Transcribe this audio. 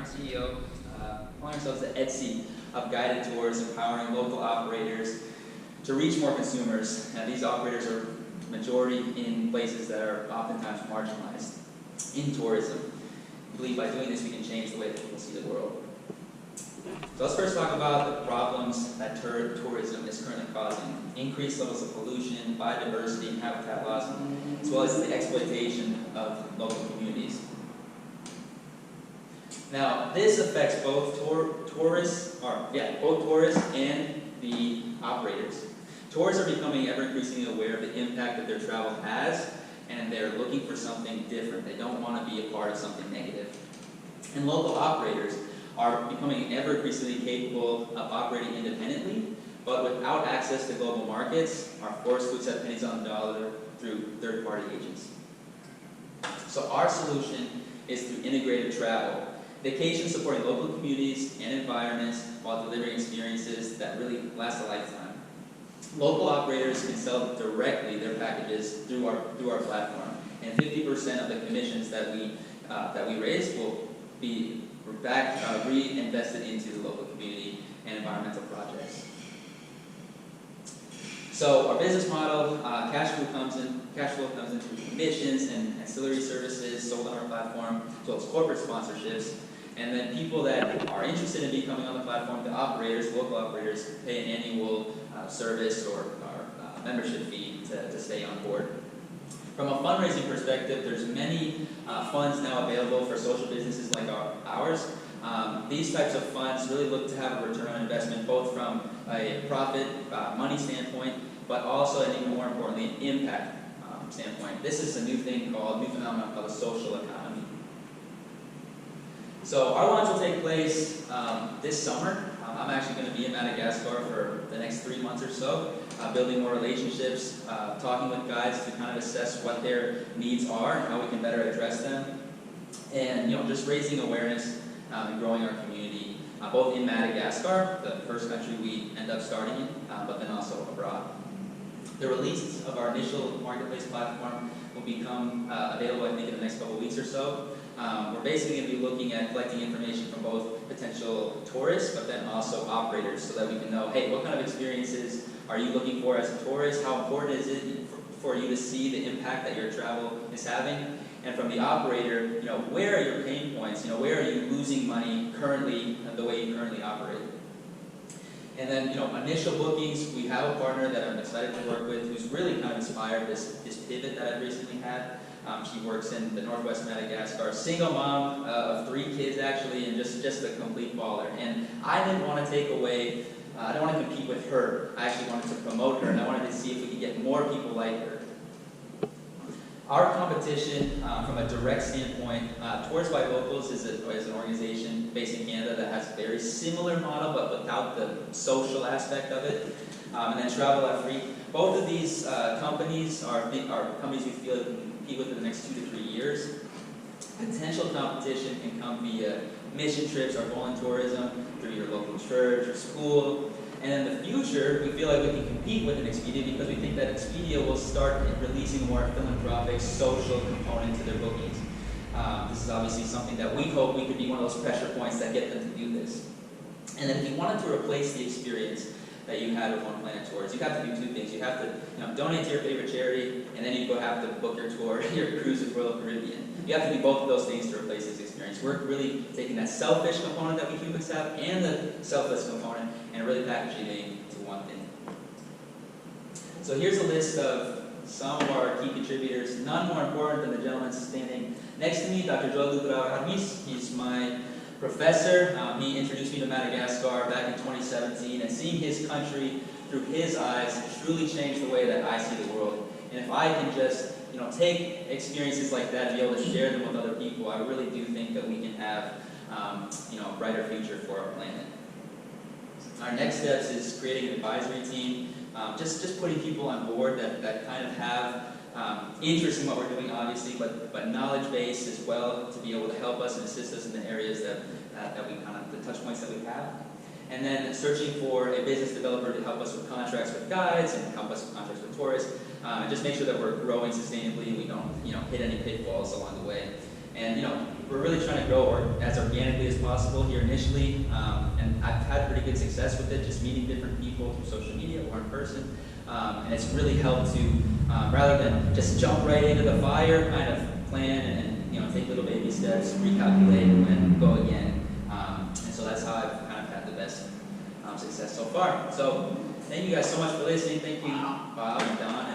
our CEO, calling ourselves the Etsy of guided tours, empowering local operators to reach more consumers. And these operators are majority in places that are oftentimes marginalized in tourism. We believe by doing this we can change the way that people see the world. So let's first talk about the problems that tourism is currently causing. Increased levels of pollution, biodiversity, and habitat loss, as well as the exploitation of local communities. Now, this affects both tourists and the operators. Tourists are becoming ever increasingly aware of the impact that their travel has, and they're looking for something different. They don't want to be a part of something negative. And local operators are becoming ever increasingly capable of operating independently, but without access to global markets, are forced to accept pennies on the dollar through third-party agents. So our solution is through integrated travel. Vacations supporting local communities and environments while delivering experiences that really last a lifetime. Local operators can sell directly their packages through our platform, and 50% of the commissions that we raise will be reinvested into the local community and environmental projects. So our business model, cash flow comes in through commissions and ancillary services sold on our platform, as well as corporate sponsorships. And then people that are interested in becoming on the platform, the operators, local operators, pay an annual service or membership fee to stay on board. From a fundraising perspective, there's many funds now available for social businesses like ours. These types of funds really look to have a return on investment, both from a profit, money standpoint, but also, and even more importantly, an impact standpoint. This is a new phenomenon called the social economy. So our launch will take place this summer. I'm actually going to be in Madagascar for the next 3 months or so, building more relationships, talking with guides to kind of assess what their needs are and how we can better address them, and just raising awareness and growing our community, both in Madagascar, the first country we end up starting in, but then also abroad. The release of our initial marketplace platform will become available, I think, in the next couple of weeks or so. We're basically going to be looking at collecting information from both potential tourists, but then also operators, so that we can know, hey, what kind of experiences are you looking for as a tourist? How important is it for you to see the impact that your travel is having? And from the operator, where are your pain points? Where are you losing money currently, the way you currently operate? And then, initial bookings, we have a partner that I'm excited to work with who's really kind of inspired this pivot that I've recently had. She works in the northwest Madagascar, single mom of 3 kids actually, and just a complete baller. And I didn't want to take away, I don't want to compete with her. I actually wanted to promote her, and I wanted to see if we could get more people like her. Our competition, from a direct standpoint, Tours by Locals is an organization based in Canada that has a very similar model, but without the social aspect of it. And then Travel Afrique. Both of these companies are companies we feel can compete with in the next 2 to 3 years. Potential competition can come via mission trips or volunteerism through your local church or school. And in the future, we feel like we can compete with an Expedia because we think that Expedia will start releasing more philanthropic, social component to their bookings. This is obviously something that we hope we could be one of those pressure points that get them to do this. And then if you wanted to replace the experience that you had with One Planet Tours, you have to do 2 things. You have to donate to your favorite charity, and then you have to book your tour, your cruise with Royal Caribbean. You have to do both of those things to replace this experience. We're really taking that selfish component that we humans have and the selfless component and really packaging it into one thing. So here's a list of some of our key contributors, none more important than the gentleman standing next to me, Dr. Joel Harmis. He's my professor. He introduced me to Madagascar back in 2017, and seeing his country through his eyes truly changed the way that I see the world. And if I can just take experiences like that and be able to share them with other people, I really do think that we can have a brighter future for our planet. Our next steps is creating an advisory team, just putting people on board that kind of have interest in what we're doing, obviously, but knowledge base as well, to be able to help us and assist us in the areas that we the touch points that we have. And then searching for a business developer to help us with contracts with guides and help us with contracts with tourists, and just make sure that we're growing sustainably and we don't hit any pitfalls along the way. And we're really trying to grow as organically as possible here initially, and I've had pretty good success with it, just meeting different people through social media or in person, and it's really helped to, rather than just jump right into the fire, kind of plan and take little baby steps, recalculate, and go again. And so that's how I've kind of had the best success so far. So thank you guys so much for listening. Thank you, Bob and Don.